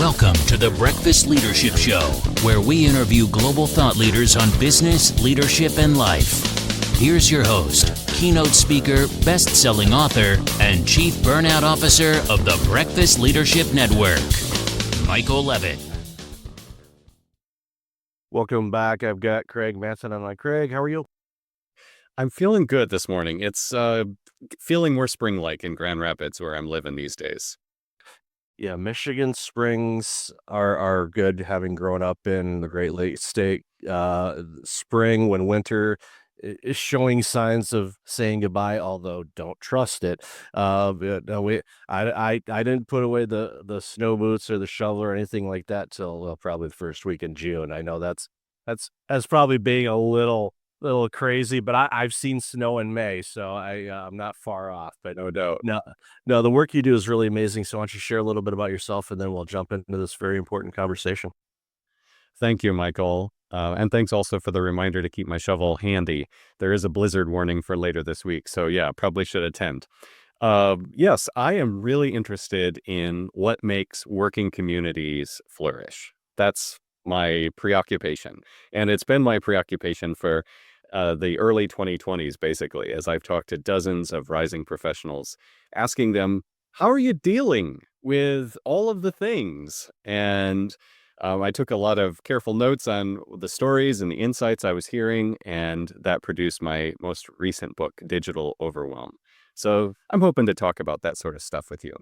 Welcome to the Breakfast Leadership Show, where we interview global thought leaders on business, leadership, and life. Here's your host, keynote speaker, best-selling author, and chief burnout officer of the Breakfast Leadership Network, Michael Levitt. Welcome back. I've got Craig Mattson on line. Craig, how are you? I'm feeling good this morning. It's feeling more spring-like in Grand Rapids where I'm living these days. Yeah, Michigan springs are good, having grown up in the Great Lakes state. Spring, when winter is showing signs of saying goodbye, although don't trust it. But no, I didn't put away the snow boots or the shovel or anything like that till probably the first week in June. I know that's probably being a little crazy, but I've seen snow in May, so I'm not far off. But No doubt. no, the work you do is really amazing. So why don't you share a little bit about yourself, and then we'll jump into this very important conversation. Thank you, Michael. And thanks also for the reminder to keep my shovel handy. There is a blizzard warning for later this week, so yeah, probably should attend. Yes, I am really interested in what makes working communities flourish. That's my preoccupation. And it's been my preoccupation for the early 2020s, basically, as I've talked to dozens of rising professionals, asking them, how are you dealing with all of the things? And I took a lot of careful notes on the stories and the insights I was hearing, and that produced my most recent book, Digital Overwhelm. So I'm hoping to talk about that sort of stuff with you.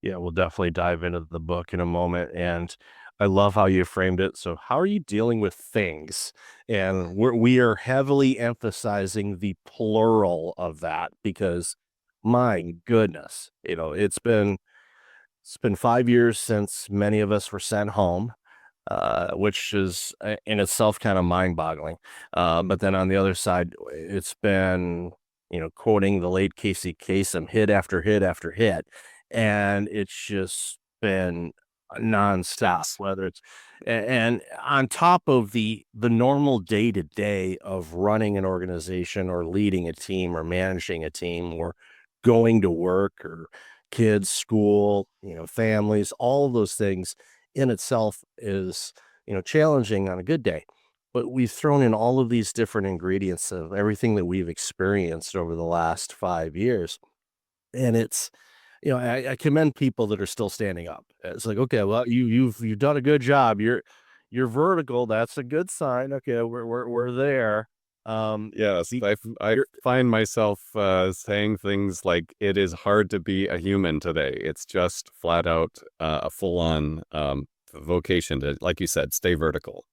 Yeah, we'll definitely dive into the book in a moment. And I love how you framed it. So, how are you dealing with things? And we are heavily emphasizing the plural of that because, my goodness, it's been 5 years since many of us were sent home, which is in itself kind of mind-boggling. But then on the other side, it's been, quoting the late Casey Kasem, hit after hit after hit, and it's just been nonstop. Whether it's and on top of the normal day to day of running an organization or leading a team or managing a team or going to work or kids, school, families, all of those things in itself is, challenging on a good day. But we've thrown in all of these different ingredients of everything that we've experienced over the last 5 years. And it's, I commend people that are still standing up. It's like, okay, well, you've done a good job. You're vertical. That's a good sign. Okay, we're there. Yes, the- I find myself saying things like, it is hard to be a human today. It's just flat out a full-on vocation to, like you said, stay vertical.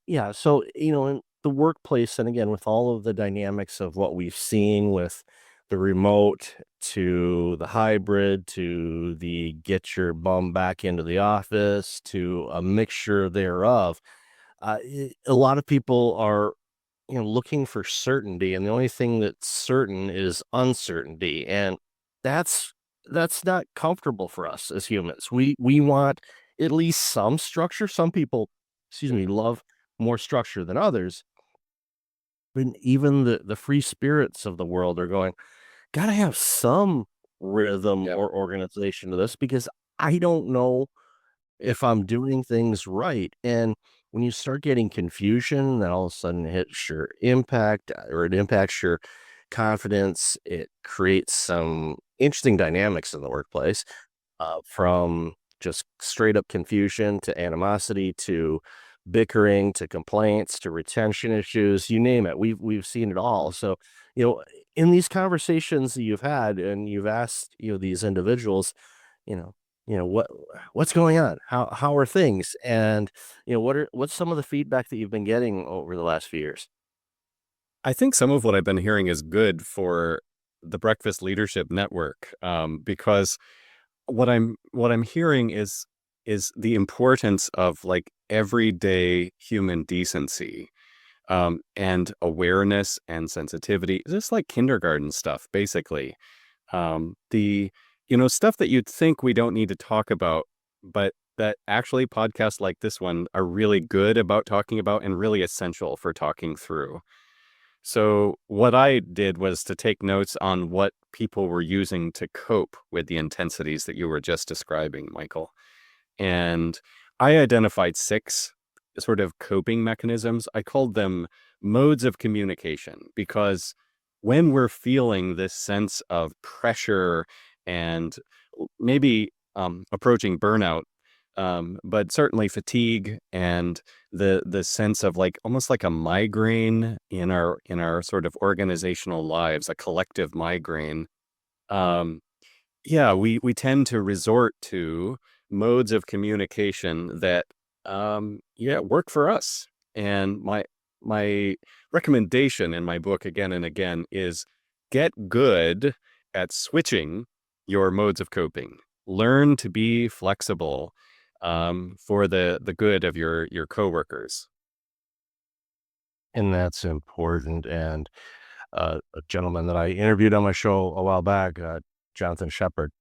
Yeah, so, in the workplace, and again, with all of the dynamics of what we've seen with the remote to the hybrid to the get your bum back into the office to a mixture thereof, a lot of people are, looking for certainty, and the only thing that's certain is uncertainty, and that's that's not comfortable for us as humans. We want at least some structure. Some people, excuse me, love more structure than others. But even the free spirits of the world are going, gotta have some rhythm Yep. or organization to this because I don't know if I'm doing things right. And when you start getting confusion, then all of a sudden it hits your impact or it impacts your confidence. It creates some interesting dynamics in the workplace, from just straight up confusion to animosity to bickering to complaints to retention issues, you name it. We've seen it all. So, in these conversations that you've had and you've asked, these individuals, you know, what's going on? How are things? And what's some of the feedback that you've been getting over the last few years? I think some of what I've been hearing is good for the Breakfast Leadership Network, because what I'm hearing is the importance of like everyday human decency, and awareness and sensitivity, just like kindergarten stuff, basically. The stuff that you'd think we don't need to talk about, but that actually podcasts like this one are really good about talking about and really essential for talking through. So what I did was to take notes on what people were using to cope with the intensities that you were just describing, Michael. And I identified 6 sort of coping mechanisms. I called them modes of communication because when we're feeling this sense of pressure and maybe approaching burnout, but certainly fatigue and the sense of like almost like a migraine in our sort of organizational lives, a collective migraine. Um, yeah, we tend to resort to modes of communication that yeah, work for us. And my recommendation in my book again and again is get good at switching your modes of coping. Learn to be flexible for the good of your coworkers. And that's important. And a gentleman that I interviewed on my show a while back, Jonathan Shepard,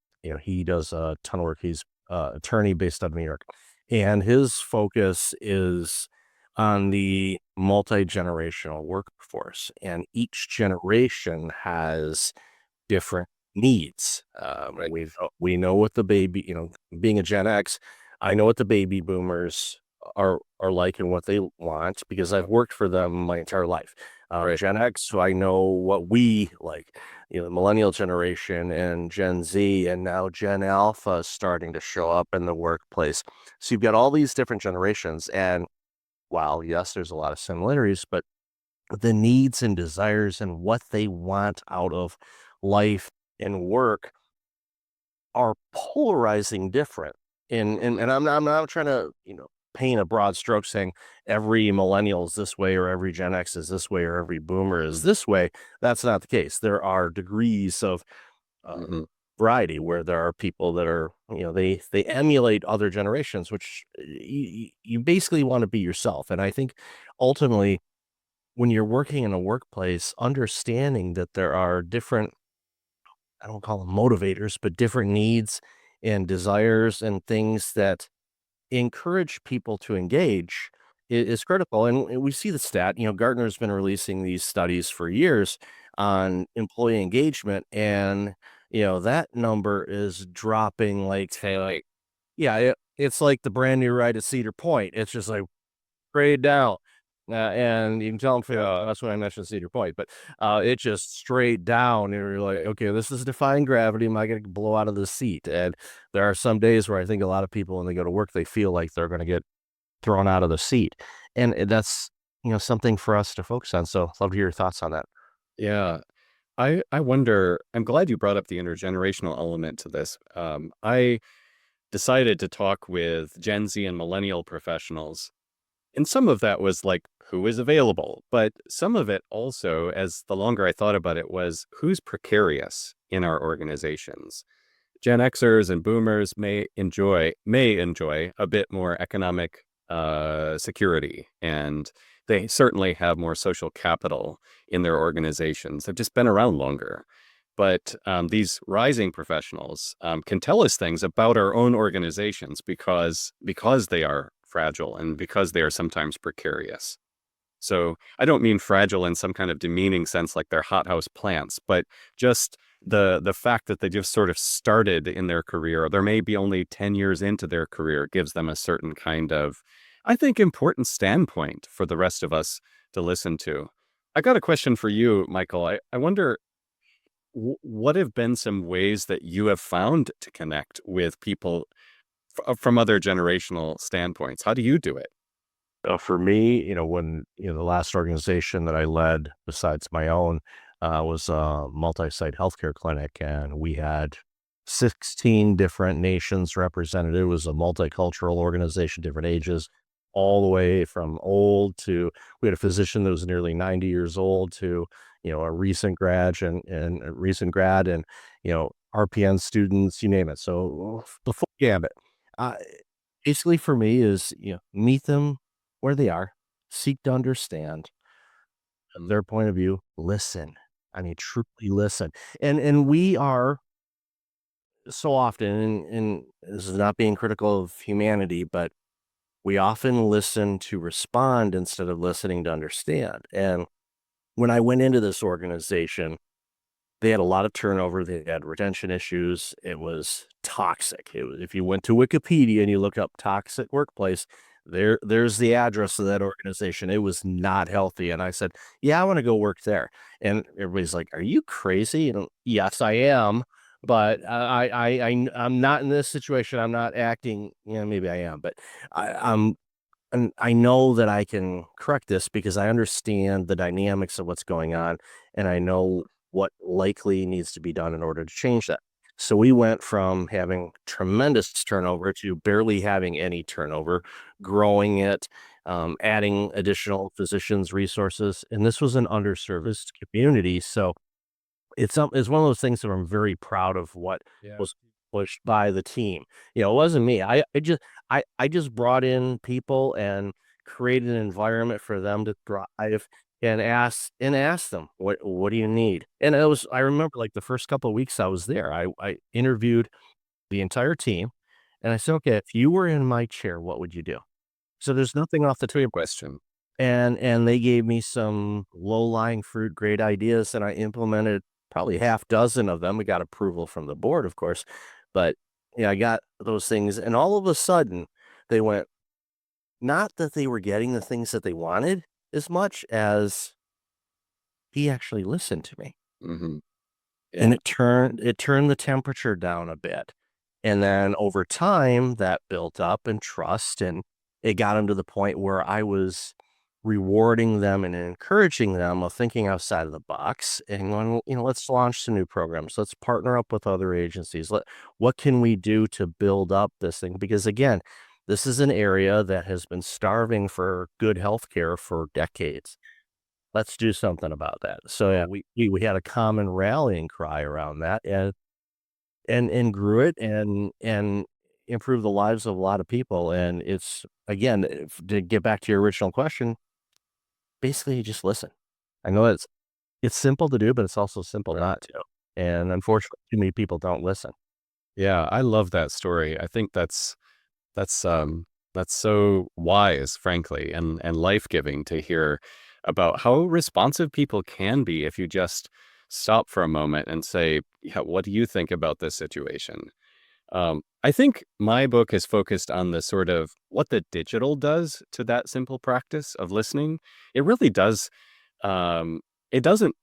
he does a ton of work. He's attorney based out of New York, and his focus is on the multi-generational workforce, and each generation has different needs. Right. We know what the baby, being a Gen X, I know what the baby boomers are like and what they want because I've worked for them my entire life. Right. Gen X, so I know what we like, the millennial generation and Gen Z, and now Gen Alpha is starting to show up in the workplace. So you've got all these different generations, and while yes, there's a lot of similarities, but the needs and desires and what they want out of life and work are polarizing different. And I'm not trying to, paint a broad stroke saying every millennial is this way or every Gen X is this way or every boomer is this way. That's not the case. There are degrees of uh, Mhm. variety where there are people that are, they emulate other generations, which you basically want to be yourself. And I think ultimately when you're working in a workplace, understanding that there are different, I don't call them motivators, but different needs and desires and things that encourage people to engage is critical. And we see the stat, Gartner's been releasing these studies for years on employee engagement. And, that number is dropping like, yeah, it's like the brand new ride at Cedar Point. It's just like grade down. And you can tell them, that's when I mentioned Cedar Point, but it just straight down. And you're like, okay, this is defying gravity. Am I going to blow out of the seat? And there are some days where I think a lot of people, when they go to work, they feel like they're going to get thrown out of the seat. And that's, something for us to focus on. So love to hear your thoughts on that. Yeah. I wonder, I'm glad you brought up the intergenerational element to this. I decided to talk with Gen Z and millennial professionals. And some of that was like, who is available? But some of it also, as the longer I thought about it, was who's precarious in our organizations. Gen Xers and boomers may enjoy a bit more economic security, and they certainly have more social capital in their organizations. They've just been around longer. But these rising professionals can tell us things about our own organizations because they are fragile and because they are sometimes precarious. So I don't mean fragile in some kind of demeaning sense like they're hothouse plants, but just the fact that they just sort of started in their career, or they may be only 10 years into their career, gives them a certain kind of, I think, important standpoint for the rest of us to listen to. I got a question for you, Michael. I wonder what have been some ways that you have found to connect with people from other generational standpoints? How do you do it? For me, when, the last organization that I led besides my own was a multi-site healthcare clinic, and we had 16 different nations represented. It was a multicultural organization, different ages, all the way from old to, we had a physician that was nearly 90 years old to, a recent grad and a recent grad and, RPN students, you name it. So the full gamut. Uh, Basically for me is, meet them where they are, seek to understand their point of view, listen. I mean, truly listen. And we are so often, and this is not being critical of humanity, but we often listen to respond instead of listening to understand. And when I went into this organization, they had a lot of turnover. They had retention issues. It was toxic. If you went to Wikipedia and you look up toxic workplace, there's the address of that organization. It was not healthy. And I said, yeah, I want to go work there. And everybody's like, are you crazy? And yes, I am. But I'm not in this situation. I'm not acting. Maybe I am, but I'm and I know that I can correct this because I understand the dynamics of what's going on, and I know what likely needs to be done in order to change that. So we went from having tremendous turnover to barely having any turnover, growing it, adding additional physicians resources, and this was an underserviced community. So it's one of those things that I'm very proud of what Yeah. was pushed by the team. It wasn't me. I just brought in people and created an environment for them to thrive and ask them, what do you need? And I remember like the first couple of weeks I was there, I interviewed the entire team and I said, okay, if you were in my chair, what would you do? So there's nothing off the table. Question. And they gave me some low-lying fruit, great ideas, and I implemented probably half dozen of them. We got approval from the board, of course, but yeah, I got those things, and all of a sudden, they went, not that they were getting the things that they wanted as much as he actually listened to me. Hmm. And Yeah. it turned the temperature down a bit. And then over time that built up in trust, and it got them to the point where I was rewarding them and encouraging them of thinking outside of the box and going, let's launch some new programs. Let's partner up with other agencies. What can we do to build up this thing? Because again, this is an area that has been starving for good healthcare for decades. Let's do something about that. So yeah, we had a common rallying cry around that, and grew it and improved the lives of a lot of people. And it's again, to get back to your original question, basically you just listen. I know it's simple to do, but it's also simple not to. And unfortunately, too many people don't listen. Yeah, I love that story. I think that's that's so wise, frankly, and life-giving to hear about how responsive people can be if you just stop for a moment and say, yeah, what do you think about this situation? I think my book is focused on the sort of what the digital does to that simple practice of listening. It really does. It doesn't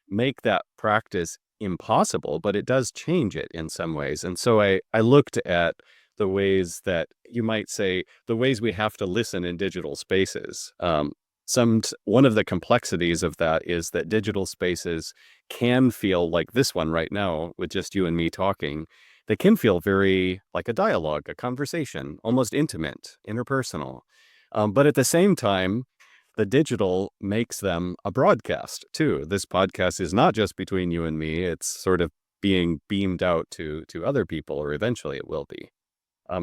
make that practice impossible, but it does change it in some ways. And so I looked at the ways that you might say the ways we have to listen in digital spaces. One of the complexities of that is that digital spaces can feel like this one right now with just you and me talking. They can feel very like a dialogue, a conversation, almost intimate, interpersonal. But at the same time, the digital makes them a broadcast too. This podcast is not just between you and me. It's sort of being beamed out to other people, or eventually it will be.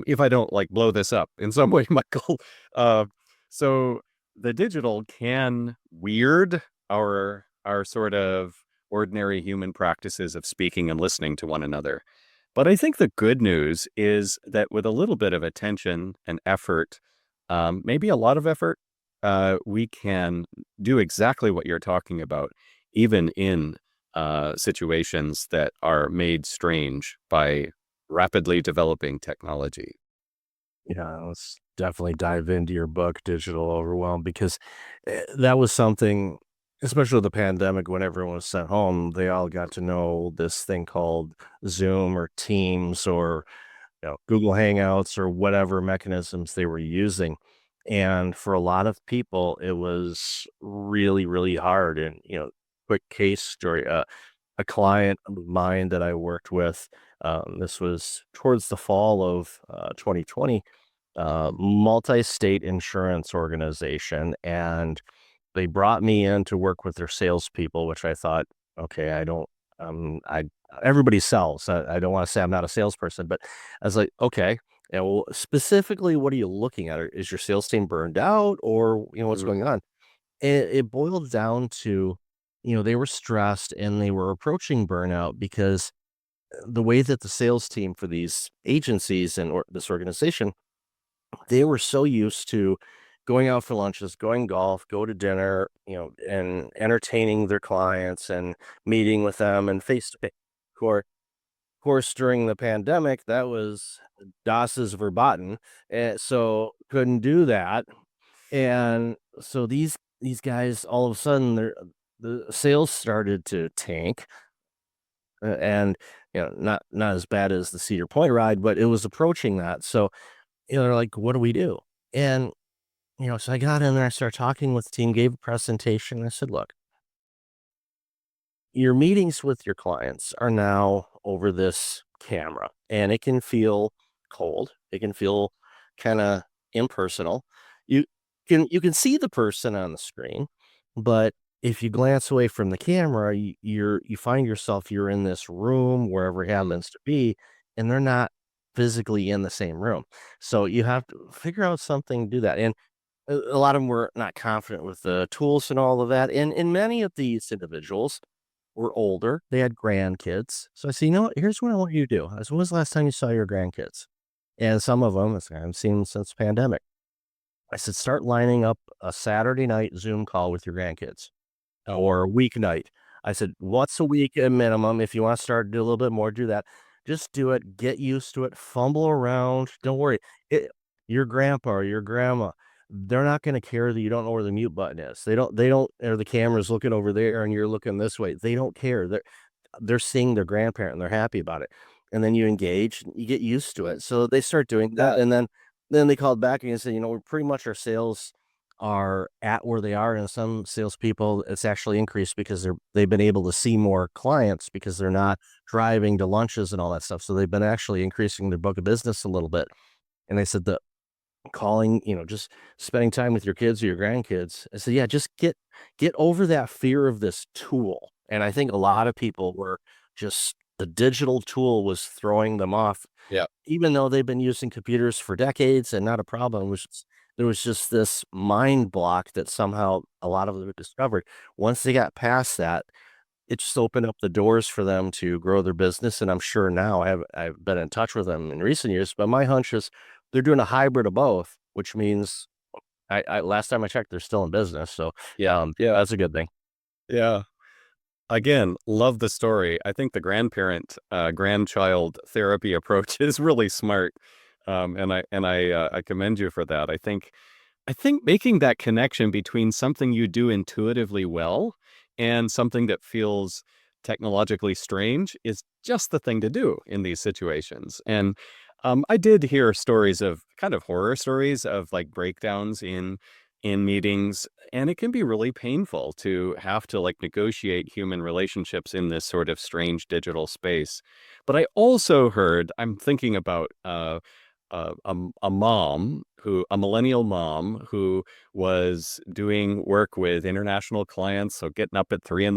If I don't like blow this up in some way, Michael. Uh, so the digital can weird our sort of ordinary human practices of speaking and listening to one another. But I think the good news is that with a little bit of attention and effort, maybe a lot of effort, we can do exactly what you're talking about, even in situations that are made strange by rapidly developing technology. Yeah, let's definitely dive into your book, Digital Overwhelm, because that was something, especially with the pandemic, when everyone was sent home, they all got to know this thing called Zoom or Teams or Google Hangouts or whatever mechanisms they were using. And for a lot of people, it was really, really hard. And, quick case story, a client of mine that I worked with, this was towards the fall of 2020, multi-state insurance organization. And they brought me in to work with their salespeople, which I thought, okay, I don't, I everybody sells. I don't want to say I'm not a salesperson, but I was like, okay, well, specifically, what are you looking at? Is your sales team burned out, or what's Mm. going on? And it boiled down to, they were stressed and they were approaching burnout because the way that the sales team for these agencies and this organization, they were so used to going out for lunches, going golf, go to dinner, and entertaining their clients and meeting with them and face to face. Of course, during the pandemic, that was Das verboten, and so couldn't do that. And so these guys, all of a sudden, the sales started to tank, and not as bad as the Cedar Point ride, but it was approaching that. So they're like, "What do we do?" And so I got in there, I started talking with the team, gave a presentation. And I said, "Look, your meetings with your clients are now over this camera, and it can feel cold. It can feel kind of impersonal. You you can see the person on the screen, but if you glance away from the camera, you find yourself you're in this room wherever it happens to be, and they're not physically in the same room. So you have to figure out something to do that." And a lot of them were not confident with the tools and all of that. And many of these individuals were older. They had grandkids. So I said, here's what I want you to do. I said, when was the last time you saw your grandkids? And some of them, I said, I haven't seen them since the pandemic. I said, start lining up a Saturday night Zoom call with your grandkids or a weeknight. I said, once a week at minimum. If you want to start to do a little bit more, do that. Just do it. Get used to it. Fumble around. Don't worry. Your grandpa or your grandma, they're not going to care that you don't know where the mute button is. They don't, or the camera's looking over there and you're looking this way. They don't care. They're seeing their grandparent and they're happy about it. And then you engage, you get used to it. So they start doing that. And then they called back and said, we're pretty much our sales are at where they are. And some salespeople, it's actually increased because they've been able to see more clients because they're not driving to lunches and all that stuff. So they've been actually increasing their book of business a little bit. And they said the calling, just spending time with your kids or your grandkids. I said, yeah, just get over that fear of this tool. And I think a lot of people were just the digital tool was throwing them off. Yeah. Even though they've been using computers for decades and not a problem, there was just this mind block that somehow a lot of them discovered. Once they got past that, it just opened up the doors for them to grow their business. And I'm sure now I've been in touch with them in recent years, but my hunch is they're doing a hybrid of both, which means I last time I checked, they're still in business. So Yeah. that's a good thing. Yeah. Again, love the story. I think the grandchild therapy approach is really smart. And I commend you for that. I think making that connection between something you do intuitively well and something that feels technologically strange is just the thing to do in these situations. And I did hear stories of kind of horror stories of like breakdowns in meetings, and it can be really painful to have to like negotiate human relationships in this sort of strange digital space. But I also heard, I'm thinking about a millennial mom who was doing work with international clients, so getting up at 3 a.m,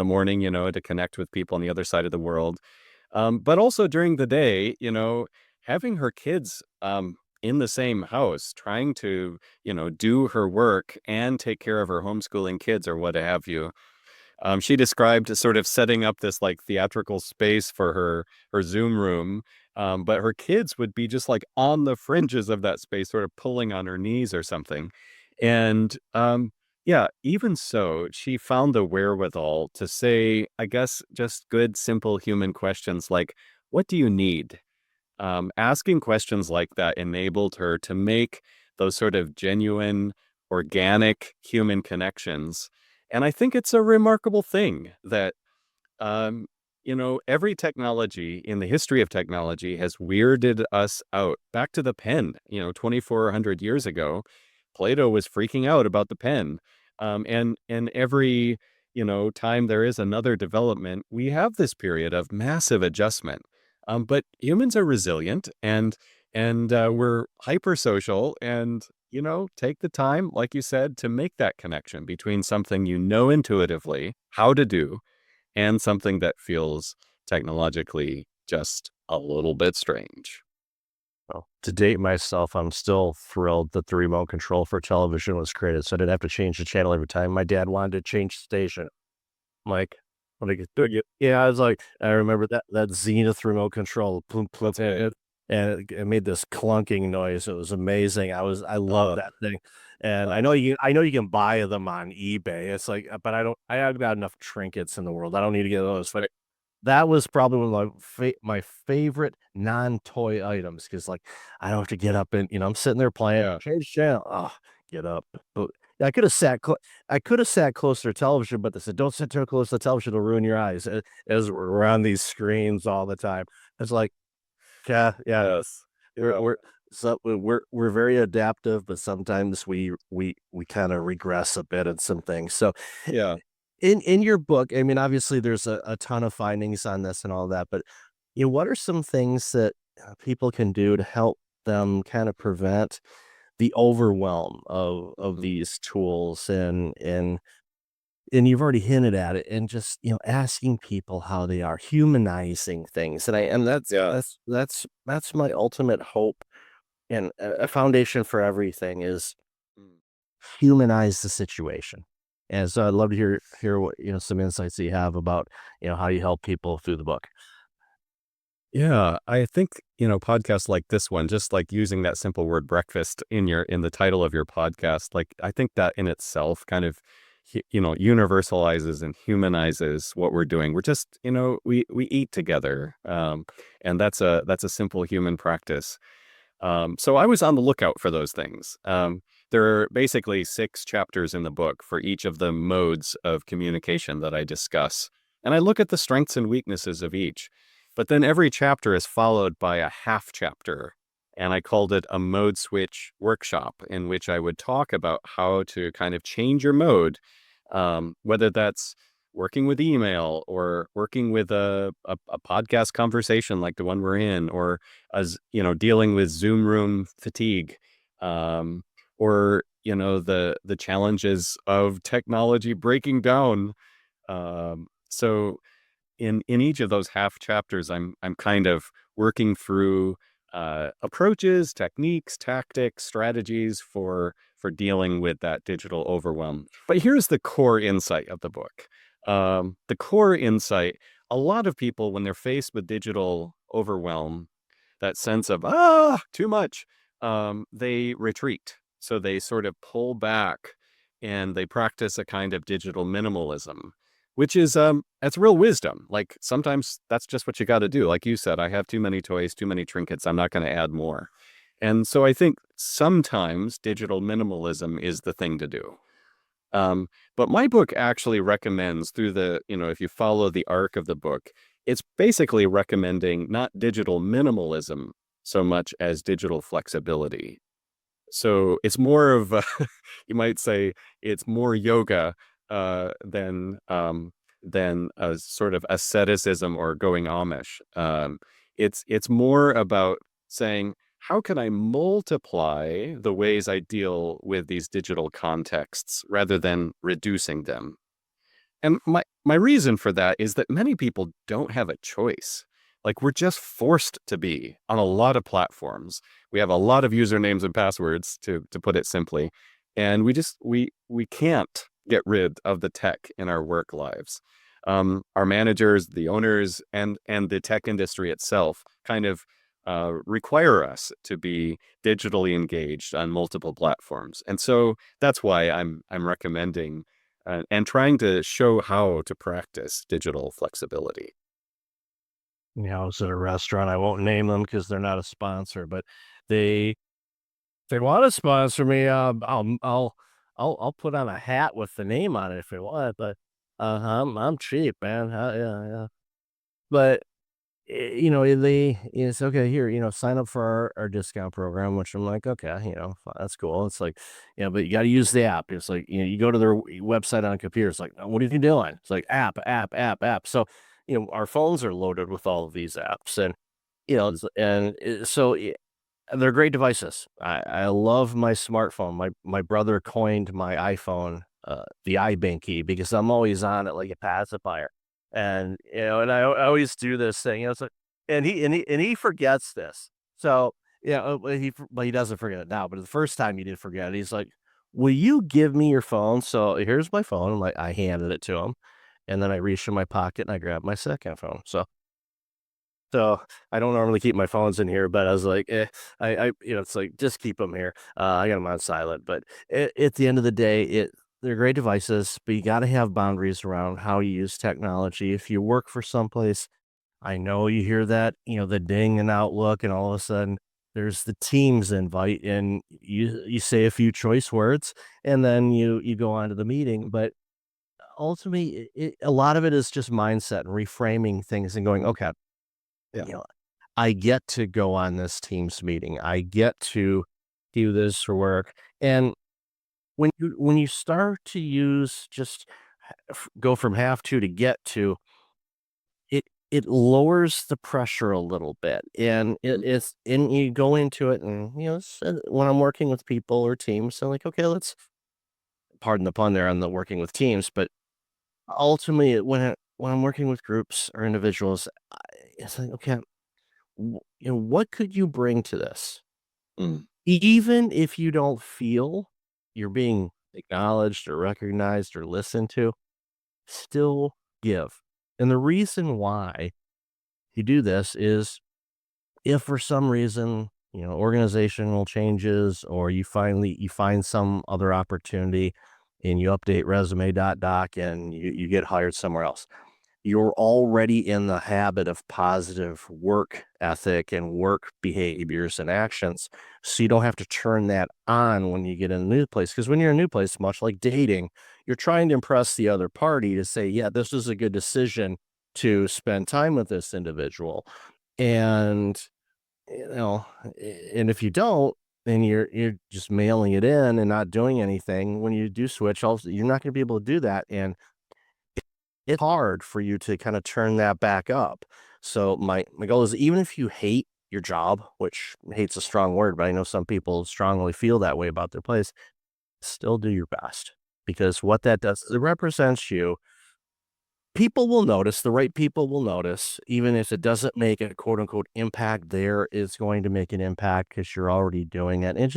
to connect with people on the other side of the world. But also during the day, having her kids in the same house, trying to, do her work and take care of her homeschooling kids or what have you. She described sort of setting up this like theatrical space for her Zoom room, but her kids would be just like on the fringes of that space, sort of pulling on her knees or something. And yeah, even so, she found the wherewithal to say, I guess, just good, simple human questions like, "What do you need?" Asking questions like that enabled her to make those sort of genuine, organic human connections. And I think it's a remarkable thing that, every technology in the history of technology has weirded us out. Back to the pen, 2,400 years ago, Plato was freaking out about the pen. And every, time there is another development, we have this period of massive adjustment. But humans are resilient and we're hypersocial and, take the time, like you said, to make that connection between something intuitively how to do and something that feels technologically just a little bit strange. Well, to date myself, I'm still thrilled that the remote control for television was created, so I didn't have to change the channel every time my dad wanted to change the station. I'm like, what are you doing? Yeah, I was like, I remember that Zenith remote control. Plunk, plunk, and it made this clunking noise. It was amazing. I love Uh, that thing. And uh, I know you can buy them on eBay. It's like, but I have got enough trinkets in the world. I don't need to get those. But that was probably one of my favorite non-toy items because, like, I don't have to get up and, I'm sitting there playing, yeah. change channel. Oh, get up. But I could have I could have sat closer to television, but they said, don't sit too close to the television, it'll ruin your eyes, as we're on these screens all the time. It's like, yeah, yeah. Yes. We're Yeah. we're we're very adaptive, but sometimes we kind of regress a bit in some things. So Yeah. in your book, I mean, obviously there's a ton of findings on this and all that, but what are some things that people can do to help them kind of prevent the overwhelm of Mhm. these tools and you've already hinted at it and just asking people how they are humanizing things and that's Yeah. that's that's that's my ultimate hope and a foundation for everything is Mm. humanize the situation. And so I'd love to hear what some insights that you have about how you help people through the book. Yeah, I think, podcasts like this one, just like using that simple word breakfast in the title of your podcast, like I think that in itself kind of universalizes and humanizes what we're doing. We're just, we eat together. And that's a simple human practice. So I was on the lookout for those things. There are basically 6 chapters in the book for each of the modes of communication that I discuss. And I look at the strengths and weaknesses of each. But then every chapter is followed by a half chapter. And I called it a mode switch workshop, in which I would talk about how to kind of change your mode, whether that's working with email or working with a podcast conversation like the one we're in, or as dealing with Zoom room fatigue, um, or the challenges of technology breaking down. So in each of those half chapters, I'm kind of working through approaches, techniques, tactics, strategies for dealing with that digital overwhelm. But here's the core insight of the book. The core insight: a lot of people, when they're faced with digital overwhelm, that sense of too much, they retreat. So they sort of pull back and they practice a kind of digital minimalism, which is that's real wisdom. Like sometimes that's just what you got to do. Like you said, I have too many toys, too many trinkets, I'm not going to add more. And so I think sometimes digital minimalism is the thing to do. But my book actually recommends, through if you follow the arc of the book, it's basically recommending not digital minimalism so much as digital flexibility. So it's more of you might say it's more yoga than a sort of asceticism or going Amish. It's more about saying, how can I multiply the ways I deal with these digital contexts rather than reducing them? And my reason for that is that many people don't have a choice. Like, we're just forced to be on a lot of platforms. We have a lot of usernames and passwords, to put it simply, and we can't get rid of the tech in our work lives. Our managers, the owners, and the tech industry itself kind of require us to be digitally engaged on multiple platforms, and so that's why I'm recommending and trying to show how to practice digital flexibility. I was at a restaurant. I won't name them because they're not a sponsor, but they they want to sponsor me. I'll put on a hat with the name on it if they want. But I'm cheap, man. Yeah, yeah. But it's okay here. Sign up for our discount program, which I'm like, okay, that's cool. It's like, but you got to use the app. It's like you go to their website on a computer. It's like, what are you doing? It's like app. So our phones are loaded with all of these apps, and so they're great devices. I love my smartphone. My brother coined my iPhone the iBanky because I'm always on it like a pacifier. And and I always do this thing. It's like, and he forgets this. So but he doesn't forget it now. But the first time he did forget it, he's like, "Will you give me your phone?" So here's my phone. Like, I handed it to him, and then I reached in my pocket and I grabbed my second phone. So So I don't normally keep my phones in here, but I was like, it's like, just keep them here. I got them on silent, but at the end of the day, they're great devices, but you got to have boundaries around how you use technology. If you work for someplace, I know you hear that, the ding in Outlook, and all of a sudden there's the Teams invite, and you say a few choice words, and then you go on to the meeting. But ultimately, a lot of it is just mindset and reframing things and going, okay, Yeah. I get to go on this Teams meeting. I get to do this for work. And when you start to use just go from have to get to, it lowers the pressure a little bit, and and you go into it, and when I'm working with people or teams, so like, okay, let's, pardon the pun there on the working with teams, but ultimately when I'm working with groups or individuals, it's like, okay, what could you bring to this? Mm. Even if you don't feel you're being acknowledged or recognized or listened to, still give. And the reason why you do this is, if for some reason, organizational changes, or you find some other opportunity and you update resume.doc and you get hired somewhere else, you're already in the habit of positive work ethic and work behaviors and actions. So you don't have to turn that on when you get in a new place. Because when you're in a new place, much like dating, you're trying to impress the other party to say, yeah, this is a good decision to spend time with this individual. And, you know, and if you don't, then you're just mailing it in and not doing anything. When you do switch, also, you're not going to be able to do that. And it's hard for you to kind of turn that back up. So my goal is, even if you hate your job, which hate's a strong word, but I know some people strongly feel that way about their place, still do your best, because what that does is it represents you. People will notice, the right people will notice, even if it doesn't make a quote unquote impact there, it's going to make an impact because you're already doing it. And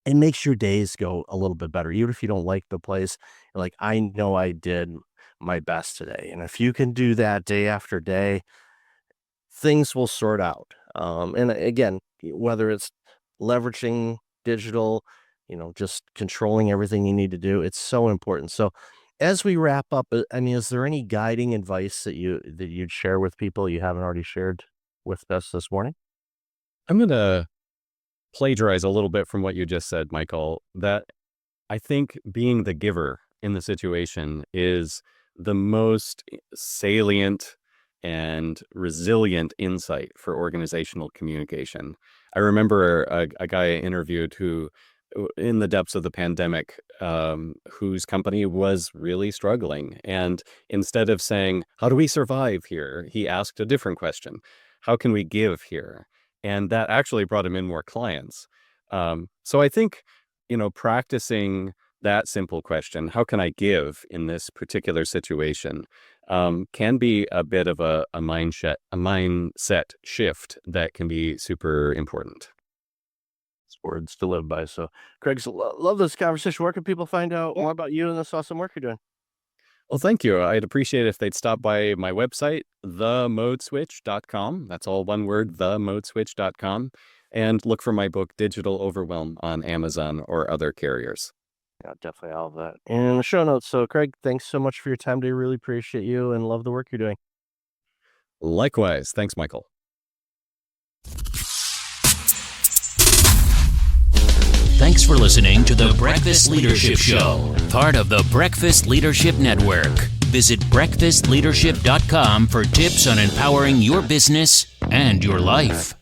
it makes your days go a little bit better. Even if you don't like the place, you're like, I know I did my best today. And if you can do that day after day, things will sort out. And again, whether it's leveraging digital, just controlling everything you need to do, it's so important. So as we wrap up, I mean, is there any guiding advice that you'd share with people you haven't already shared with us this morning? I'm going to plagiarize a little bit from what you just said, Michael, that I think being the giver in the situation is the most salient and resilient insight for organizational communication. I remember a guy I interviewed who, in the depths of the pandemic, whose company was really struggling. And instead of saying, how do we survive here? He asked a different question. How can we give here? And that actually brought him in more clients. So I think, practicing that simple question, how can I give in this particular situation, can be a bit of a mindset shift that can be super important. Words to live by. So, Craig, love this conversation. Where can people find out more about you and this awesome work you're doing? Well, thank you. I'd appreciate it if they'd stop by my website, themodeswitch.com. That's all one word, themodeswitch.com. And look for my book, Digital Overwhelm, on Amazon or other carriers. Yeah, definitely all of that. And in the show notes. So, Craig, thanks so much for your time today. Really appreciate you and love the work you're doing. Likewise. Thanks, Michael. Thanks for listening to the Breakfast Leadership Show, part of the Breakfast Leadership Network. Visit breakfastleadership.com for tips on empowering your business and your life.